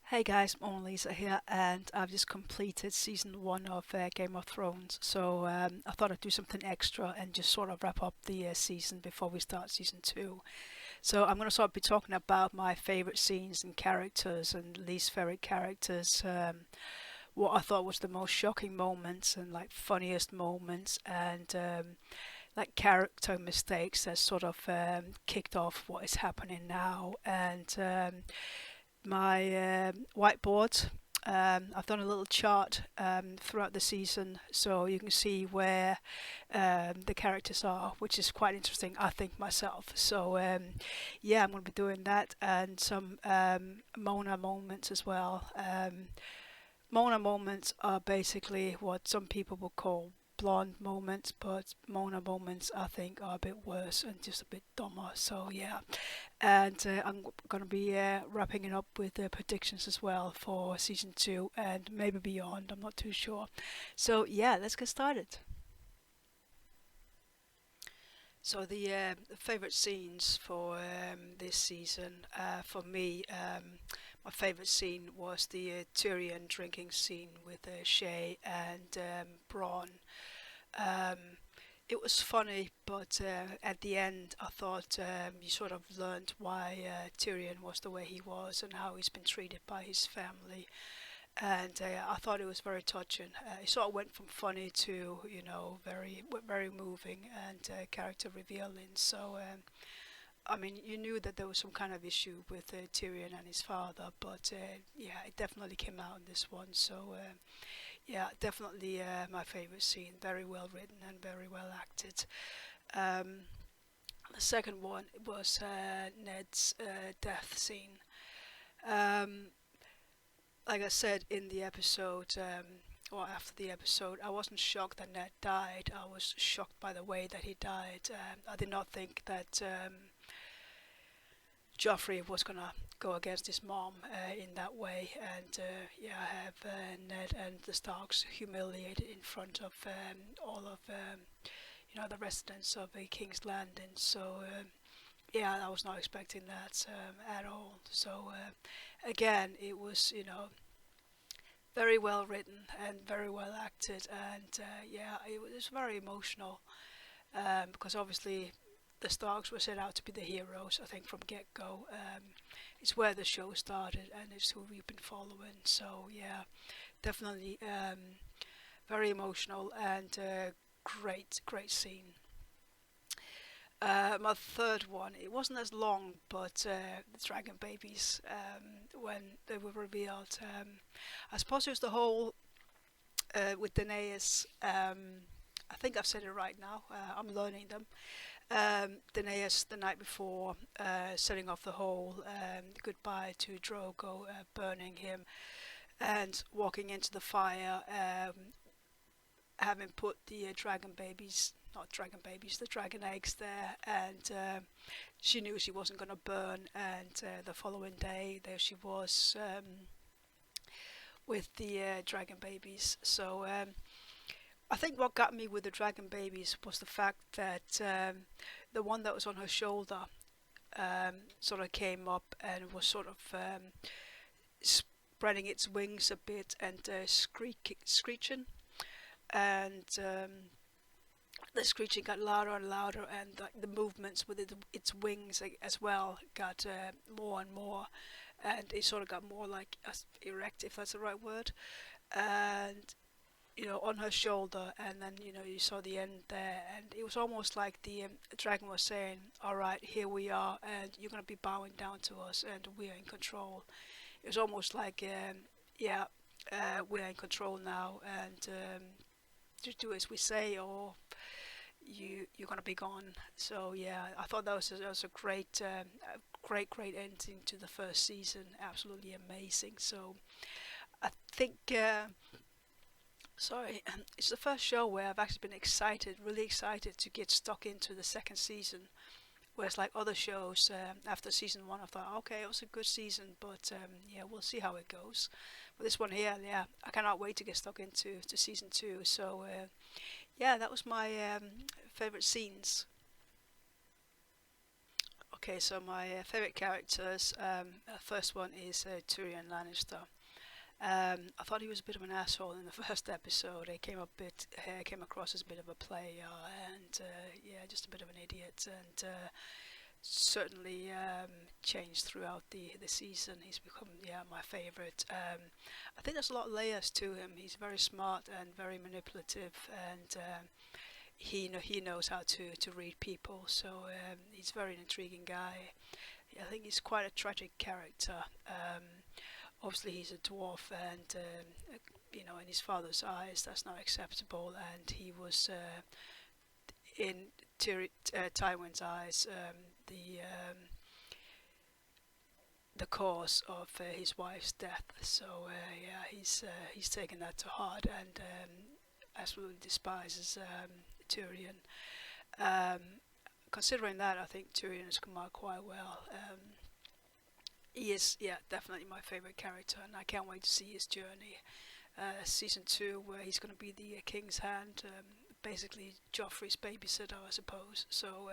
Hey guys, Mona Lisa here, and I've just completed season one of Game of Thrones. So I thought I'd do something extra and just sort of wrap up the season before we start season two. So I'm going to sort of be talking about my favorite scenes and characters and least favorite characters. What I thought was the most shocking moments and like funniest moments, and like character mistakes that sort of kicked off what is happening now. And my whiteboard. I've done a little chart throughout the season, so you can see where the characters are, which is quite interesting, I think myself. So yeah, I'm going to be doing that and some Mona moments as well. Mona moments are basically what some people would call blonde moments, but Mona moments I think are a bit worse and just a bit dumber. So yeah, and I'm gonna be wrapping it up with the predictions as well for season two and maybe beyond. I'm not too sure. So yeah, let's get started. So the favorite scenes for this season, for me, my favorite scene was the Tyrion drinking scene with Shay and Bronn. Um, it was funny, but at the end, I thought you sort of learned why Tyrion was the way he was and how he's been treated by his family. And I thought it was very touching. It sort of went from funny to, very moving and character revealing. So, I mean, you knew that there was some kind of issue with Tyrion and his father, but yeah, it definitely came out in this one. So, yeah, definitely my favorite scene. Very well written and very well acted. Um, the second one was Ned's death scene. Um, like I said in the episode, or after the episode, I wasn't shocked that Ned died. I was shocked by the way that he died. I did not think that Joffrey was gonna go against his mom in that way, and yeah, have Ned and the Starks humiliated in front of all of the residents of King's Landing. So yeah, I was not expecting that at all. So again, it was very well written and very well acted, and yeah, it was very emotional because obviously the Starks were set out to be the heroes. I think from get go, it's where the show started, and it's who we've been following. So yeah, definitely very emotional and great scene. My third one, it wasn't as long, but the dragon babies when they were revealed. I suppose it was the whole with Daenerys. I think I've said it right now. I'm learning them. Daenerys the night before, setting off the whole goodbye to Drogo, burning him, and walking into the fire, having put the dragon babies, not dragon babies, the dragon eggs there, and she knew she wasn't going to burn. And the following day, there she was with the dragon babies. So I think what got me with the dragon babies was the fact that the one that was on her shoulder sort of came up and was sort of spreading its wings a bit and screeching, and the screeching got louder and louder, and like the movements with its wings as well got more and more, and it sort of got more like erect, if that's the right word, and on her shoulder, and then you saw the end there, and it was almost like the dragon was saying, "All right, here we are, and you're gonna be bowing down to us, and we are in control." It was almost like, yeah, we are in control now, and just do as we say, or you're gonna be gone. So yeah, I thought that was a great ending to the first season. Absolutely amazing. So I think. Sorry, it's the first show where I've actually been excited, really excited to get stuck into the second season. Whereas like other shows, after season one, I thought, okay, it was a good season, but yeah, we'll see how it goes. But this one here, yeah, I cannot wait to get stuck into season two. So yeah, that was my favorite scenes. Okay, so my favorite characters. First one is Tyrion Lannister. I thought he was a bit of an asshole in the first episode. He came across as a bit of a player, and yeah, just a bit of an idiot. And certainly changed throughout the season. He's become, yeah, my favorite. I think there's a lot of layers to him. He's very smart and very manipulative, and he knows how to read people. So he's a very intriguing guy. I think he's quite a tragic character. Obviously, he's a dwarf, and in his father's eyes, that's not acceptable. And he was in Tywin's eyes, the cause of his wife's death. So yeah, he's taken that to heart, and absolutely despises Tyrion. Um, Considering that, I think Tyrion has come out quite well. He is, yeah, definitely my favorite character, and I can't wait to see his journey. Season 2, where he's going to be the King's Hand, basically Joffrey's babysitter, I suppose. So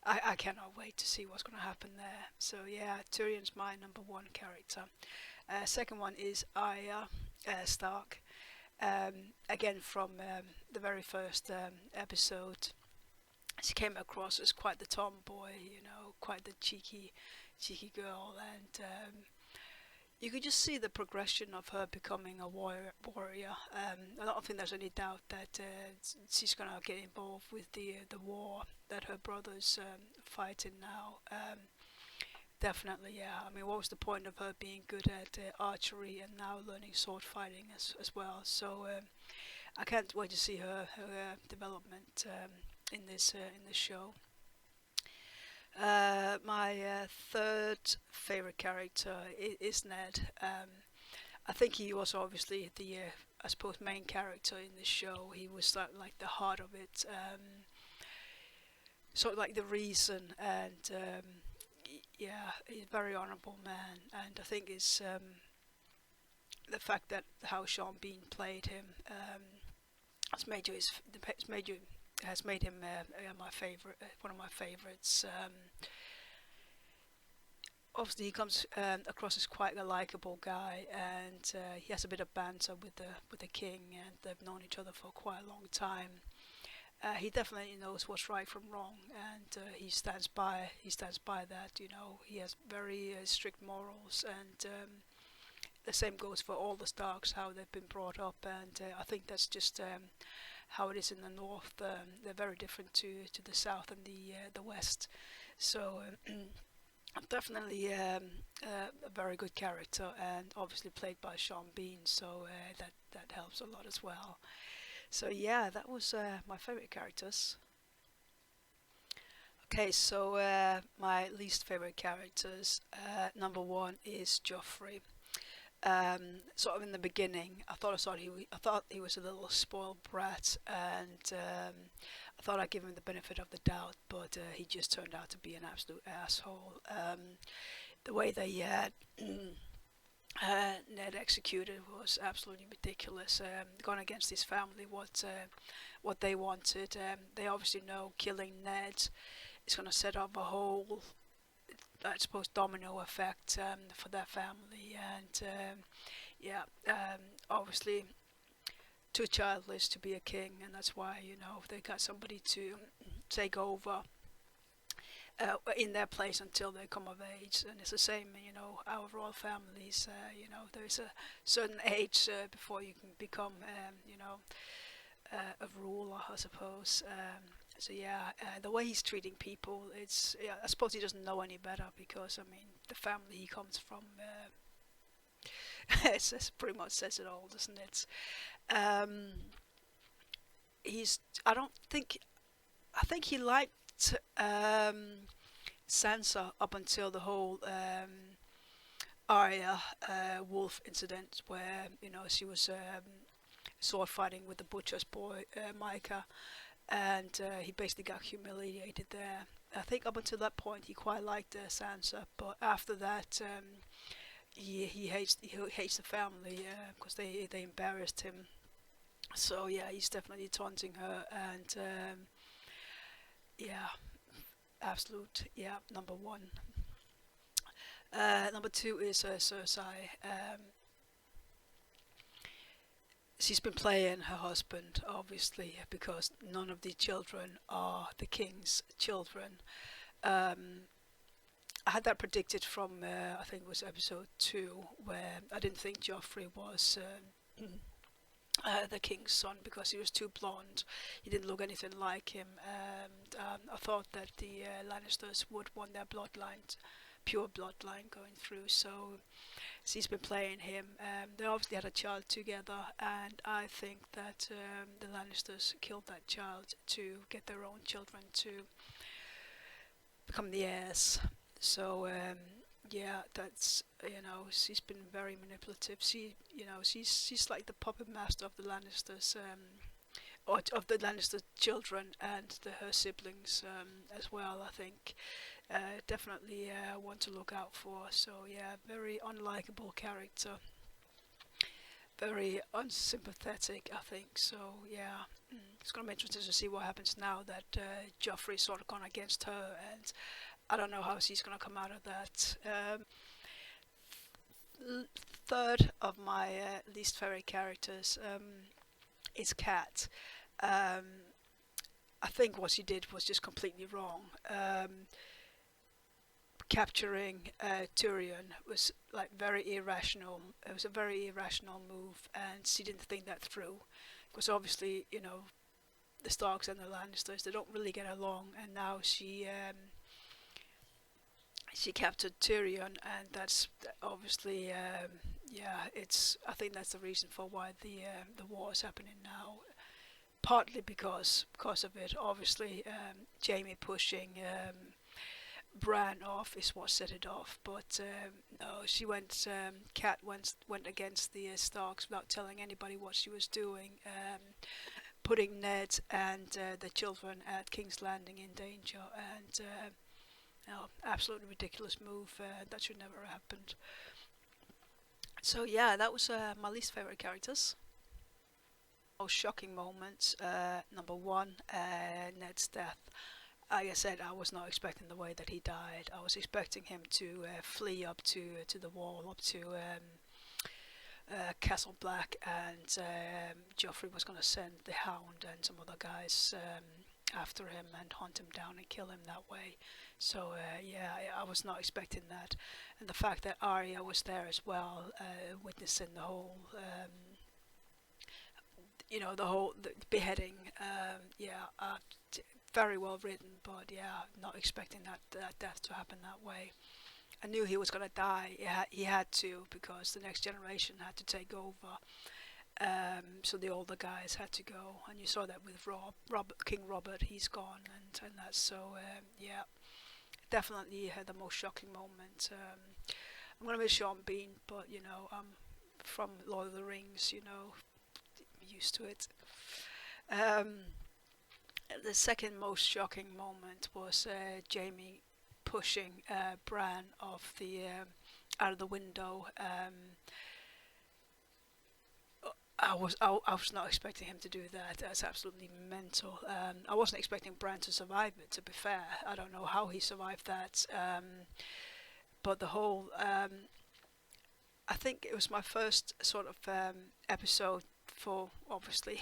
I cannot wait to see what's going to happen there. So yeah, Tyrion's my number one character. Second one is Arya Stark. Again, from the very first episode, she came across as quite the tomboy, quite the cheeky girl, and you could just see the progression of her becoming a warrior. I don't think there's any doubt that she's going to get involved with the war that her brother's fighting now. Definitely, yeah. I mean, what was the point of her being good at archery and now learning sword fighting as well? So I can't wait to see her development in this show. My third favorite character is Ned. I think he was obviously the, I suppose, main character in the show. He was like the heart of it, sort of like the reason, and yeah, he's a very honourable man. And I think it's the fact that how Sean Bean played him has made him my favorite, one of my favorites. Obviously, he comes across as quite a likable guy, and he has a bit of banter with the king, and they've known each other for quite a long time. He definitely knows what's right from wrong, and he stands by that. He has very strict morals, and the same goes for all the Starks, how they've been brought up, and I think that's just how it is in the north. They're very different to the south and the west. So definitely a very good character, and obviously played by Sean Bean. So that helps a lot as well. So yeah, that was my favorite characters. Okay, so my least favorite characters. Number one is Joffrey. Sort of in the beginning, I thought he was a little spoiled brat, and I thought I'd give him the benefit of the doubt, but he just turned out to be an absolute asshole. The way they Ned executed was absolutely ridiculous. Gone against his family, what they wanted. They obviously know killing Ned is going to set up a whole, I suppose, domino effect for their family, and yeah, obviously too childish to be a king, and that's why they got somebody to take over in their place until they come of age. And it's the same, our royal families. There's a certain age before you can become, a ruler, I suppose. So yeah, the way he's treating people, I suppose he doesn't know any better, because I mean the family he comes from, it pretty much says it all, doesn't it? I think he liked Sansa up until the whole Arya wolf incident, where she was sword fighting with the butcher's boy Micah, and he basically got humiliated there. I think up until that point he quite liked Sansa, but after that he hates the family because they embarrassed him. So yeah, he's definitely taunting her, and yeah, absolute, yeah, number one. Number two is Cersei. She's been playing her husband, obviously, because none of the children are the king's children. Um, I had that predicted from, I think it was episode 2, where I didn't think Joffrey was the king's son because he was too blonde. He didn't look anything like him, and I thought that the Lannisters would want their bloodline, pure bloodline, going through. So she's been playing him. They obviously had a child together, and I think that the Lannisters killed that child to get their own children to become the heirs. So yeah, that's, she's been very manipulative. She's like the puppet master of the Lannisters, or of the Lannister children and her siblings as well. I think definitely one to look out for. So yeah, very unlikable character, very unsympathetic, I think. So yeah, it's gonna be interesting to see what happens now that Joffrey's sort of gone against her, and I don't know how she's gonna come out of that. Third of my least favorite characters is Cat. Um, I think what she did was just completely wrong. Capturing Tyrion was like very irrational. It was a very irrational move, and she didn't think that through. Because obviously, the Starks and the Lannisters, they don't really get along, and now she captured Tyrion, and that's obviously, yeah, it's. I think that's the reason for why the war is happening now. Partly because of it, obviously, Jaime pushing Bran off is what set it off. But no, Cat went against the Starks without telling anybody what she was doing, putting Ned and the children at King's Landing in danger, and. No, absolutely ridiculous move. That should never have happened. So yeah, that was my least favorite characters. Most shocking moments. Number one, Ned's death. Like I said, I was not expecting the way that he died. I was expecting him to flee up to the wall, up to Castle Black, and Joffrey was going to send the Hound and some other guys after him and hunt him down and kill him that way. So yeah, I was not expecting that, and the fact that Arya was there as well, witnessing the whole, the beheading. Yeah, very well written, but yeah, not expecting that death to happen that way. I knew he was gonna die. He had to, because the next generation had to take over. So the older guys had to go, and you saw that with King Robert. He's gone, and that's so. Yeah, definitely the most shocking moment. I'm gonna miss Sean Bean, but I'm from Lord of the Rings. Used to it. The second most shocking moment was Jaime pushing Bran off the out of the window. I was not expecting him to do that. That's absolutely mental. I wasn't expecting Bran to survive it, to be fair. I don't know how he survived that. But the whole, I think it was my first sort of episode for, obviously,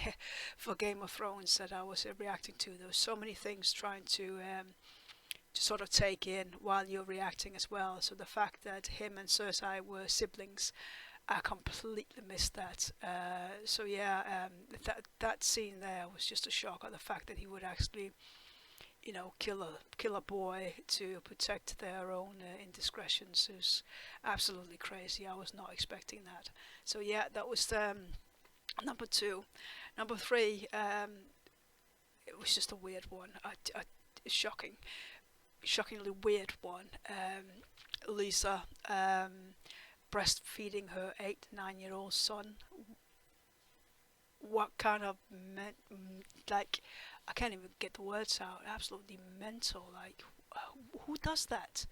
for Game of Thrones that I was reacting to. There were so many things trying to sort of take in while you're reacting as well. So the fact that him and Cersei were siblings, I completely missed that. So yeah, that scene there was just a shock at the fact that he would actually, kill a boy to protect their own indiscretions. Is absolutely crazy. I was not expecting that. So yeah, that was number two. Number three, it was just a weird one. Shockingly weird one. Lisa. Breastfeeding her 8-9-year-old son. What kind of I can't even get the words out. Absolutely mental. Like, who does that?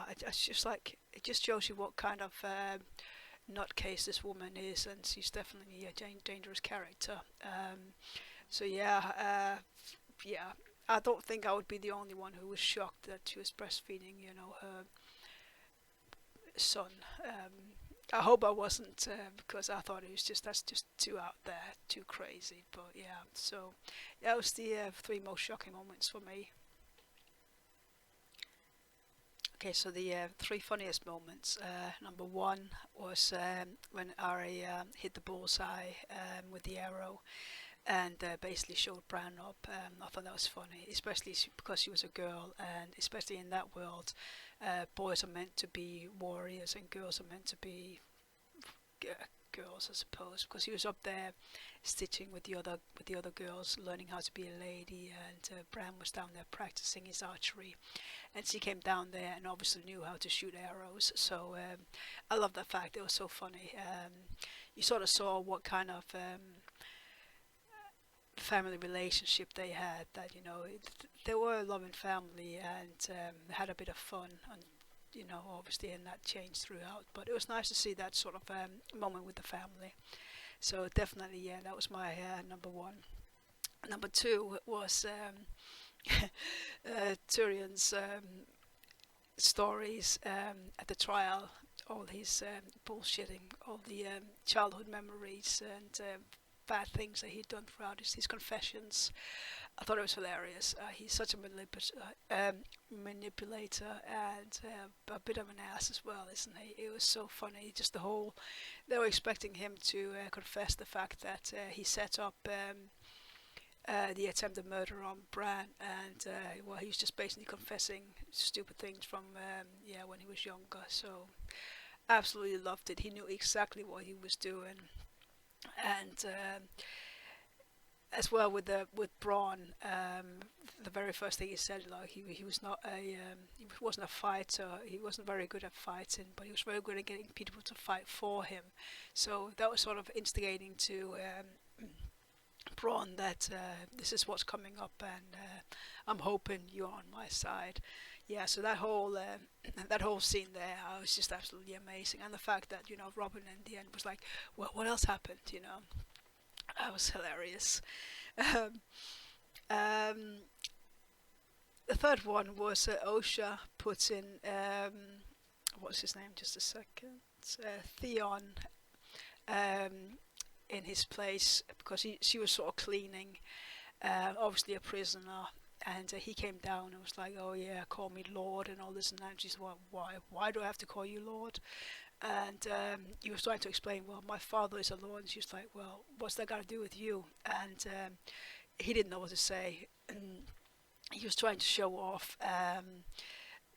It's just like, it just shows you what kind of nutcase this woman is, and she's definitely a dangerous character. So yeah, yeah. I don't think I would be the only one who was shocked that she was breastfeeding, her son. I hope I wasn't, because I thought that's just too out there, too crazy. But yeah, so that was the three most shocking moments for me. Okay, so the three funniest moments. Number one was when Ari hit the bullseye with the arrow and basically showed Bran up. I thought that was funny, especially because she was a girl, and especially in that world, boys are meant to be warriors and girls are meant to be girls, I suppose, because he was up there stitching with the other girls, learning how to be a lady, and Bran was down there practicing his archery, and she came down there and obviously knew how to shoot arrows. So I love that fact. It was so funny. You sort of saw what kind of family relationship they had. That they were a loving family and had a bit of fun, and obviously, and that changed throughout. But it was nice to see that sort of moment with the family. So definitely, yeah, that was my number one. Number two was Tyrion's stories at the trial, all his bullshitting, all the childhood memories and bad things that he'd done throughout his confessions. I thought it was hilarious. He's such a manipulator and a bit of an ass as well, isn't he? It was so funny. Just they were expecting him to confess the fact that he set up the attempted murder on Bran, and he was just basically confessing stupid things from when he was younger. So absolutely loved it. He knew exactly what he was doing, and as well with Bronn, the very first thing he said, like he was not he wasn't a fighter. He wasn't very good at fighting, but he was very good at getting people to fight for him. So that was sort of instigating to Bronn that this is what's coming up, and I'm hoping you're on my side. Yeah, so that whole scene there, was just absolutely amazing, and the fact that Robin in the end was like, well, what else happened? That was hilarious. The third one was Osha puts in what's his name? Just a second. Theon in his place because she was sort of cleaning, obviously a prisoner, and he came down and was like, "Oh yeah, call me Lord," and all this and that. And she's like, "Why do I have to call you Lord?" And he was trying to explain, well, my father is a lord, and she was like, well, what's that got to do with you? And he didn't know what to say, and he was trying to show off,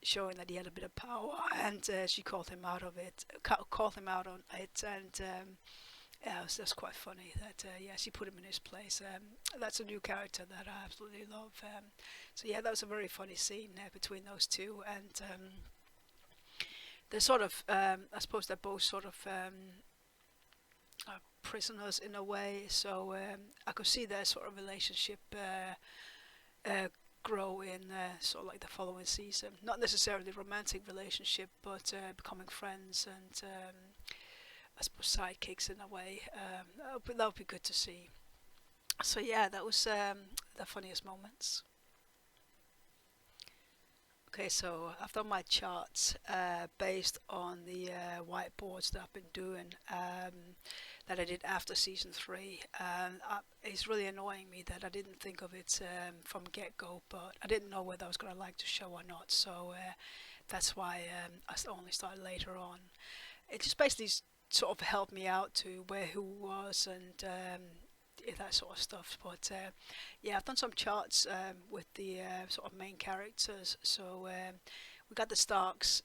showing that he had a bit of power, and she called him out of it, called him out on it, and that's quite funny that she put him in his place. That's a new character that I absolutely love. So yeah, that was a very funny scene between those two, and they're sort of, I suppose they're both sort of prisoners in a way, so I could see their sort of relationship grow in sort of like the following season. Not necessarily romantic relationship, but becoming friends and I suppose sidekicks in a way. That would be good to see. So yeah, that was the funniest moments. Okay, so I've done my charts based on the whiteboards that I've been doing that I did after season 3. It's really annoying me that I didn't think of it from get-go, but I didn't know whether I was going to like the show or not, so that's why I only started later on. It just basically sort of helped me out to where who was and that sort of stuff. But yeah, I've done some charts with the sort of main characters. So we got the Starks,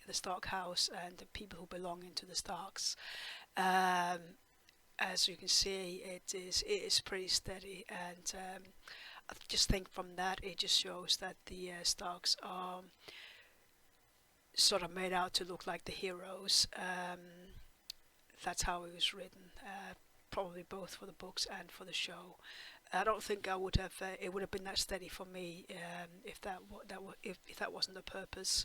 the Stark house, and the people who belong into the Starks. As you can see, it is pretty steady, and I just think from that it just shows that the Starks are sort of made out to look like the heroes. That's how it was written. Probably both for the books and for the show. I don't think I would have. It would have been that steady for me if that wasn't the purpose.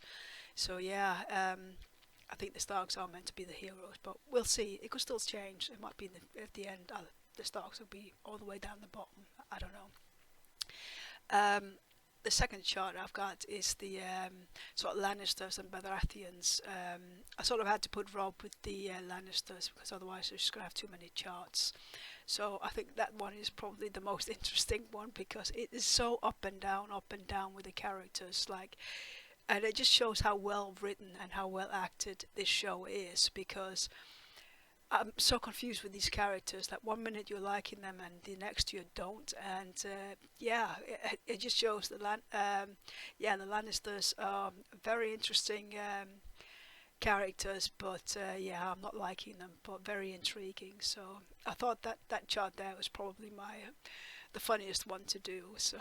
So yeah, I think the Starks are meant to be the heroes, but we'll see. It could still change. It might be at the end. The Starks will be all the way down the bottom. I don't know. Um, the second chart I've got is the sort of Lannisters and Baratheons. I sort of had to put Robb with the Lannisters because otherwise I was just going to have too many charts. So I think that one is probably the most interesting one because it is so up and down with the characters. Like, and it just shows how well written and how well acted this show is because I'm so confused with these characters that one minute you're liking them and the next you don't, and yeah, it just shows yeah, the Lannisters are very interesting characters, but yeah, I'm not liking them, but very intriguing. So I thought that that chart there was probably my the funniest one to do. So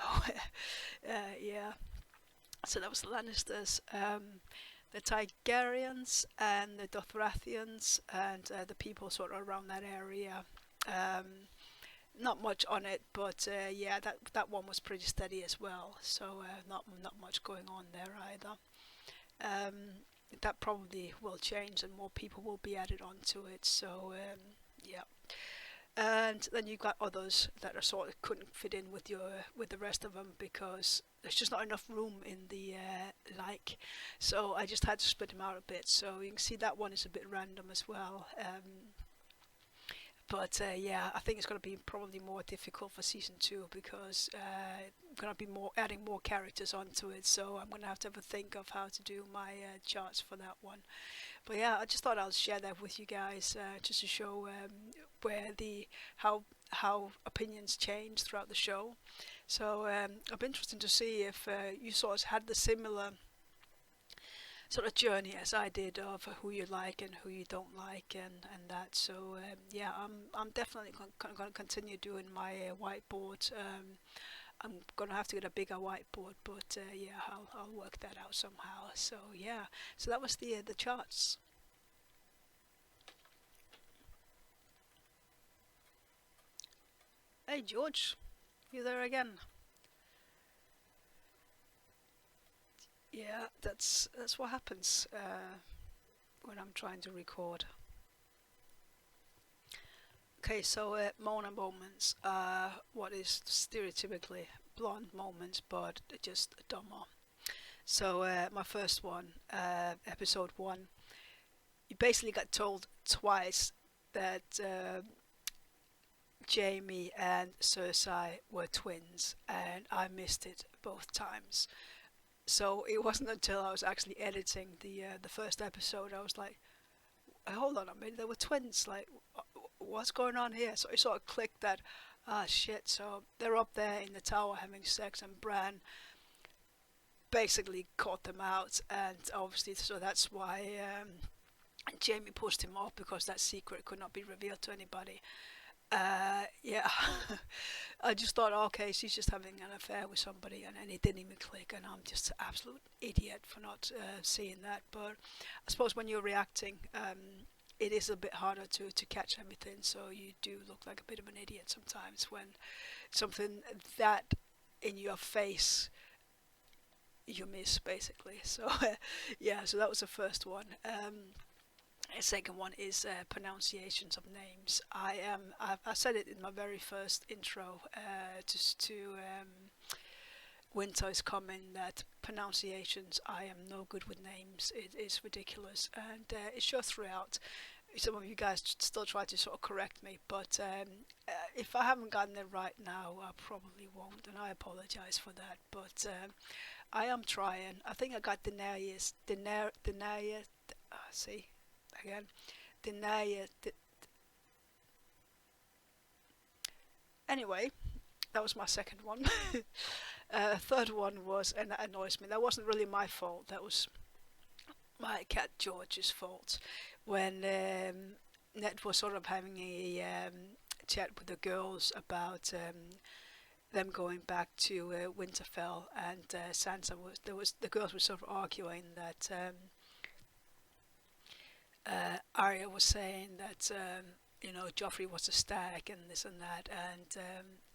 yeah, so that was the Lannisters. The Targaryens and the Dothrathians and the people sort of around that area. Um, Not much on it, but yeah, that one was pretty steady as well. So not much going on there either. Um, that probably will change, and more people will be added onto it. So yeah. And then you've got others that are sort of couldn't fit in with the rest of them because there's just not enough room in the like. So I just had to split them out a bit. So you can see that one is a bit random as well. But yeah, I think it's going to be probably more difficult for season 2 because I'm going to be more adding more characters onto it. So I'm going to have a think of how to do my charts for that one. But yeah, I just thought I'll share that with you guys just to show where the how opinions change throughout the show. So it'll be interesting to see if you sort of had the similar sort of journey as I did of who you like and who you don't like and that. So yeah, I'm definitely going to continue doing my whiteboard. I'm gonna have to get a bigger whiteboard, but yeah, I'll work that out somehow. So yeah, so that was the charts. Hey George, you there again? Yeah, that's what happens when I'm trying to record. Okay, so Mona moments are what is stereotypically blonde moments, but just dumber. So my first one, episode 1, you basically got told twice that Jaime and Cersei were twins, and I missed it both times. So it wasn't until I was actually editing the first episode I was like, hold on a minute, they were twins. Like, what's going on here? So it sort of clicked that, ah, shit. So they're up there in the tower having sex, and Bran basically caught them out, and obviously, so that's why Jaime pushed him off because that secret could not be revealed to anybody. Yeah, I just thought, okay, she's just having an affair with somebody, and it didn't even click, and I'm just an absolute idiot for not seeing that. But I suppose when you're reacting, it is a bit harder to catch everything, so you do look like a bit of an idiot sometimes when something that in your face you miss, basically. So yeah, so that was the first one. The second one is pronunciations of names. I said it in my very first intro just to Winter's comment that pronunciations, I am no good with names. It is ridiculous, and it shows throughout. Some of you guys still try to sort of correct me, but if I haven't gotten it right now, I probably won't, and I apologize for that. But I am trying. I think I got Daenerys. See again, Daenerys. Anyway, that was my second one. Third one was, and that annoys me. That wasn't really my fault. That was my cat George's fault when Ned was sort of having a chat with the girls about them going back to Winterfell, and Sansa was the girls were sort of arguing that Arya was saying that Joffrey was a stag and this and that, and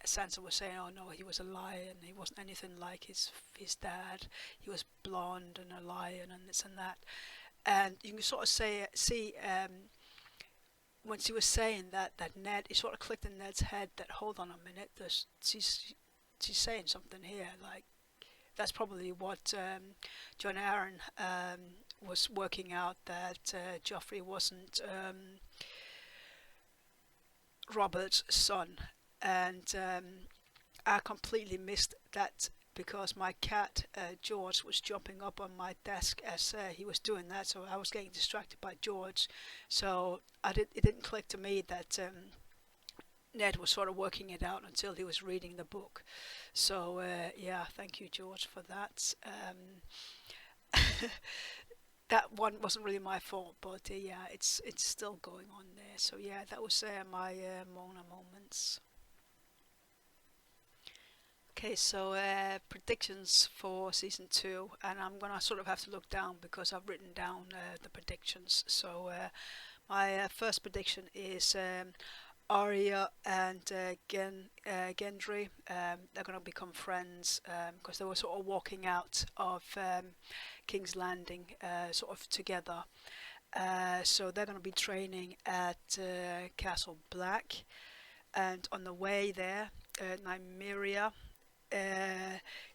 Sansa was saying, oh no, he was a lion, he wasn't anything like his dad, he was blonde and a lion and this and that. And you can sort of see when she was saying that Ned, it sort of clicked in Ned's head that, hold on a minute, she's saying something here. Like that's probably what John Aaron was working out, that Joffrey wasn't Robert's son, and I completely missed that because my cat George was jumping up on my desk as he was doing that, so I was getting distracted by George. So it didn't click to me that Ned was sort of working it out until he was reading the book. So yeah, thank you, George, for that. That one wasn't really my fault, but yeah, it's still going on there. So yeah, that was my Mona moments. Okay, so predictions for season 2, and I'm gonna sort of have to look down because I've written down the predictions. So my first prediction is Arya and Gendry. They're gonna become friends because they were sort of walking out of King's Landing sort of together. So they're gonna be training at Castle Black, and on the way there, Nymeria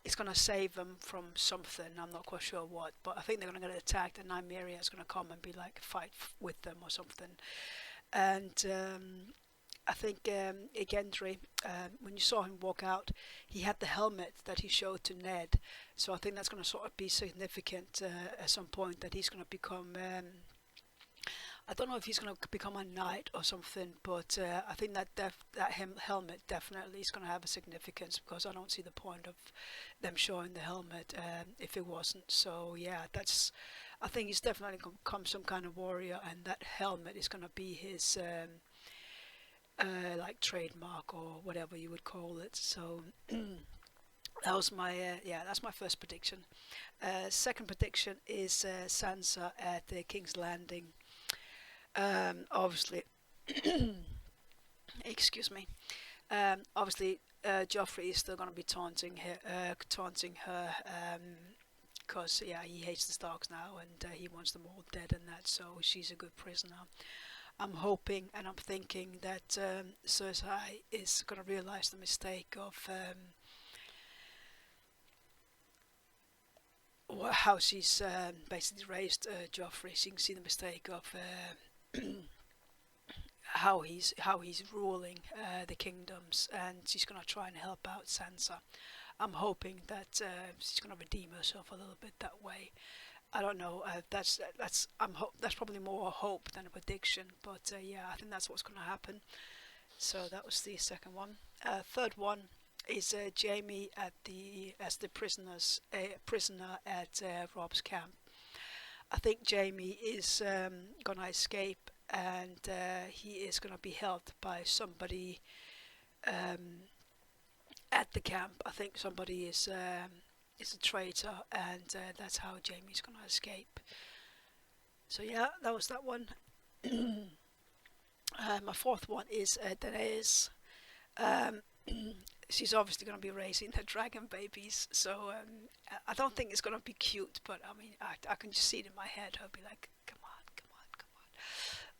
is going to save them from something. I'm not quite sure what, but I think they're going to get attacked, and Nymeria is going to come and be like fight with them or something. And I think Gendry, when you saw him walk out, he had the helmet that he showed to Ned. So I think that's going to sort of be significant at some point, that he's going to become. I don't know if he's going to become a knight or something, but I think that helmet definitely is going to have a significance, because I don't see the point of them showing the helmet if it wasn't. So yeah, I think he's definitely going to become some kind of warrior, and that helmet is going to be his like trademark or whatever you would call it. So that was my that's my first prediction. Second prediction is Sansa at the King's Landing. Obviously, excuse me. Obviously, Joffrey is still going to be taunting her, because yeah, he hates the Starks now, and he wants them all dead and that. So she's a good prisoner. I'm hoping and I'm thinking that Cersei is going to realize the mistake of how she's basically raised Joffrey. She can see the mistake of how he's ruling the kingdoms, and she's gonna try and help out Sansa. I'm hoping that she's gonna redeem herself a little bit that way. I don't know. That's probably more a hope than a prediction, but yeah, I think that's what's gonna happen. So that was the second one. Third one is Jaime as the prisoner at Robb's camp. I think Jaime is gonna escape, and he is gonna be held by somebody at the camp. I think somebody is a traitor, and that's how Jaime's gonna escape. So yeah, that was that one. My fourth one is Daenerys. She's obviously going to be raising her dragon babies, so I don't think it's going to be cute, but I mean, I can just see it in my head. I'll be like, come on, come on, come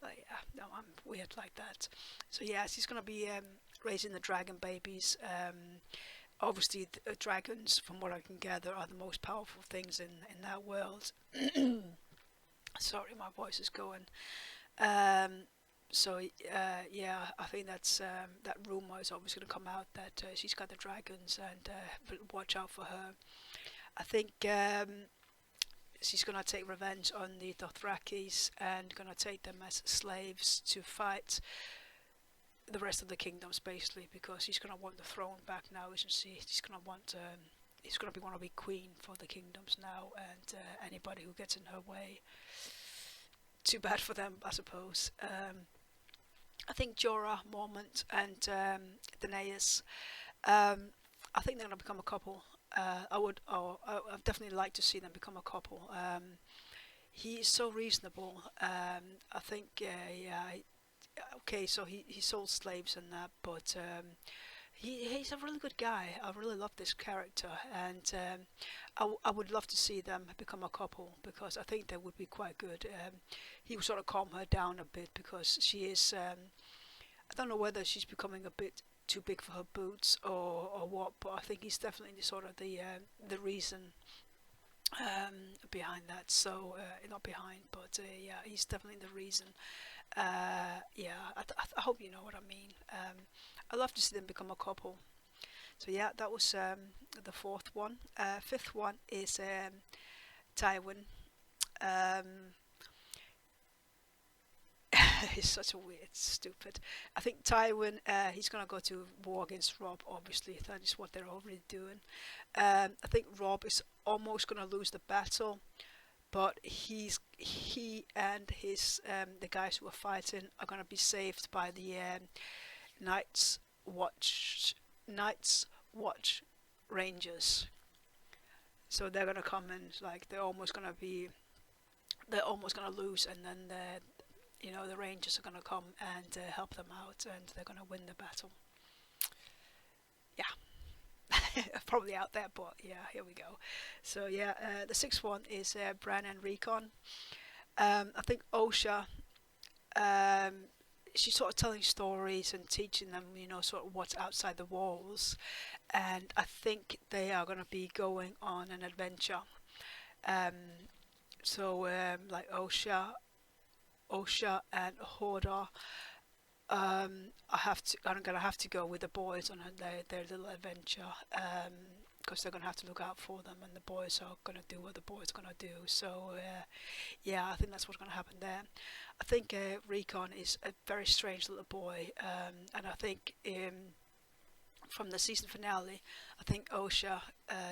on. Yeah, no, I'm weird like that. So yeah, she's going to be raising the dragon babies. Obviously, dragons, from what I can gather, are the most powerful things in that world. Sorry, my voice is going. So yeah, I think that's that rumor is always going to come out that she's got the dragons, and watch out for her. I think she's going to take revenge on the Dothrakis and going to take them as slaves to fight the rest of the kingdoms, basically, because she's going to want the throne back now, isn't she? She's going to want. She's going to want to be queen for the kingdoms now, and anybody who gets in her way, too bad for them, I suppose. I think Jorah, Mormont, and Daenerys, I think they're going to become a couple. I'd definitely like to see them become a couple. He is so reasonable. I think, yeah, okay, so he sold slaves and that, but he's a really good guy. I really love this character, and I would love to see them become a couple, because I think they would be quite good. He would sort of calm her down a bit, because she is I don't know whether she's becoming a bit too big for her boots or what, but I think he's definitely sort of the reason behind that. So not behind, but yeah, he's definitely the reason. Yeah, I hope you know what I mean. I love to see them become a couple. So yeah, that was the fourth one. Fifth one is Tywin. Um, he's such a weird, stupid. I think Tywin, he's gonna go to war against Robb. Obviously, that is what they're already doing. I think Robb is almost gonna lose the battle, but he and his the guys who are fighting are gonna be saved by the Night's Night's Watch Rangers. So they're gonna come and like they're almost gonna lose, and then the Rangers are gonna come and help them out, and they're gonna win the battle. Yeah, probably out there, but yeah, here we go. So yeah, the sixth one is Bran and Recon. I think Osha, um, she's sort of telling stories and teaching them, sort of what's outside the walls, and I think they are going to be going on an adventure. Um, so like Osha and Hoda, I'm gonna have to go with the boys on their little adventure, because they're gonna have to look out for them, and the boys are gonna do what the boys are gonna do. So yeah, I think that's what's gonna happen there. I think Recon is a very strange little boy, and I think from the season finale, I think Osha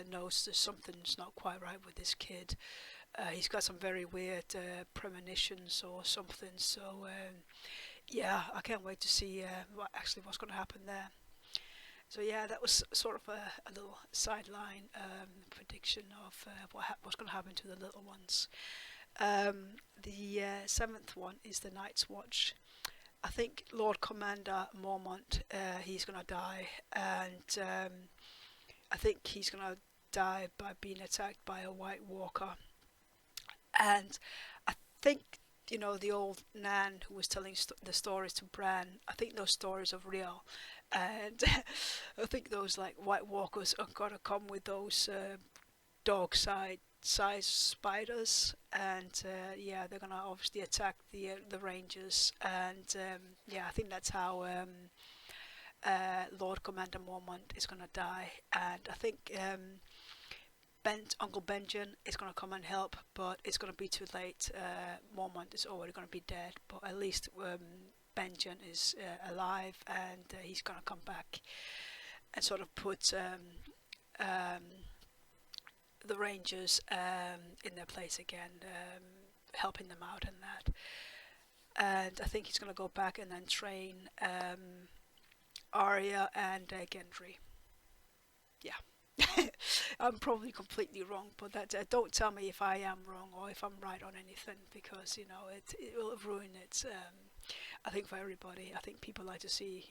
knows there's something's not quite right with this kid. He's got some very weird premonitions or something. So yeah, I can't wait to see what's going to happen there. So yeah, that was sort of a little sideline prediction of what's going to happen to the little ones. The seventh one is the Night's Watch. I think Lord Commander Mormont, he's going to die, and I think he's going to die by being attacked by a White Walker. And I think, the old Nan who was telling the stories to Bran, I think those stories are real. And I think those like White Walkers are going to come with those dog size spiders, and yeah, they're gonna obviously attack the Rangers, and yeah, I think that's how Lord Commander Mormont is gonna die, and I think Uncle Benjen is gonna come and help, but it's gonna be too late. Mormont is already gonna be dead, but at least Benjen is alive, and he's gonna come back and sort of put the Rangers in their place again, helping them out and that. And I think he's going to go back and then train Arya and Gendry. Yeah. I'm probably completely wrong, but that don't tell me if I am wrong or if I'm right on anything, because it will ruin it. I think for everybody. I think people like to see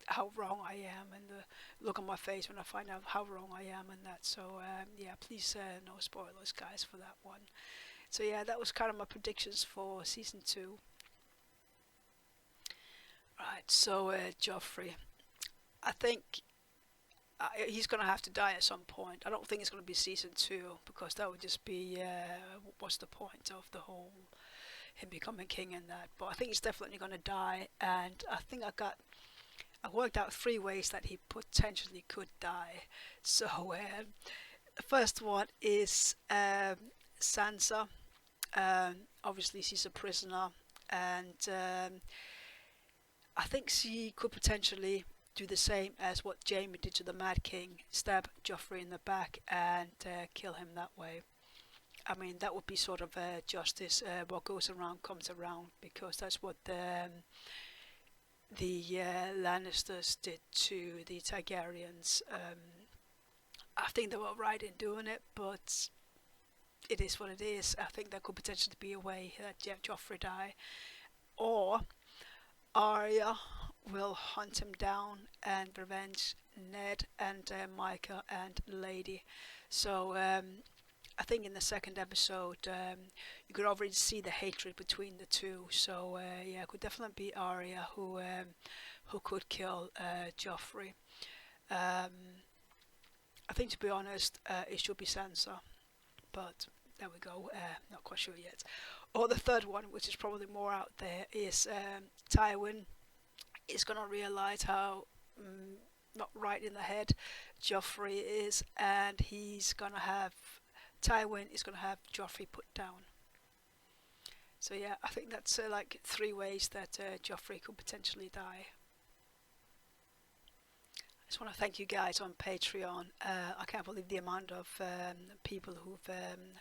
how wrong I am, and the look on my face when I find out how wrong I am and that. So yeah, please no spoilers, guys, for that one. So yeah, that was kind of my predictions for season 2. Right, so Joffrey, I think he's going to have to die at some point. I don't think it's going to be season 2, because that would just be what's the point of the whole him becoming king and that. But I think he's definitely going to die, and I think I worked out 3 ways that he potentially could die. So the first one is Sansa. Obviously she's a prisoner, and I think she could potentially do the same as what Jaime did to the Mad King, stab Joffrey in the back and kill him that way. I mean, that would be sort of justice. What goes around comes around, because that's what the Lannisters did to the Targaryens. I think they were right in doing it, but it is what it is. I think there could potentially be a way that Joffrey die, or Arya will hunt him down and revenge Ned and Micah and Lady. So I think in the second episode you could already see the hatred between the two. So yeah, it could definitely be Arya who who could kill Joffrey. Um, I think, to be honest, it should be Sansa, but there we go. Not quite sure yet. Or the third one, which is probably more out there, is Tywin is gonna realize how not right in the head Joffrey is, and Tywin is gonna have Joffrey put down. So yeah, I think that's like 3 ways that Joffrey could potentially die. I just want to thank you guys on Patreon. I can't believe the amount of people who've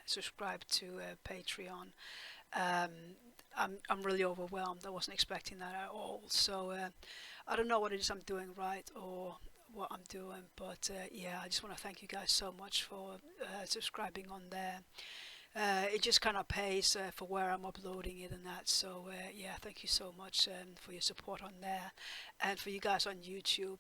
subscribed to Patreon. Um, I'm really overwhelmed. I wasn't expecting that at all. So I don't know what it is I'm doing right or what I'm doing, but yeah, I just want to thank you guys so much for subscribing on there. It just kind of pays for where I'm uploading it and that. So yeah, thank you so much for your support on there, and for you guys on YouTube.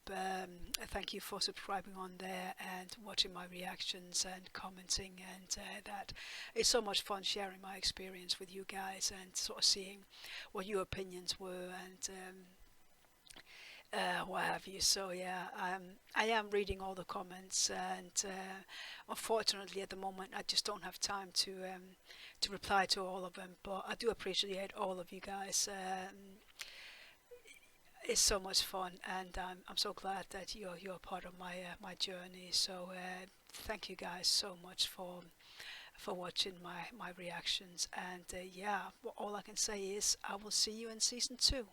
Thank you for subscribing on there and watching my reactions and commenting, and that it's so much fun sharing my experience with you guys and sort of seeing what your opinions were and what have you. So yeah, I am reading all the comments, and unfortunately at the moment I just don't have time to reply to all of them. But I do appreciate all of you guys. It's so much fun, and I'm so glad that you're part of my journey. So thank you guys so much for watching my reactions. And yeah, all I can say is I will see you in season 2.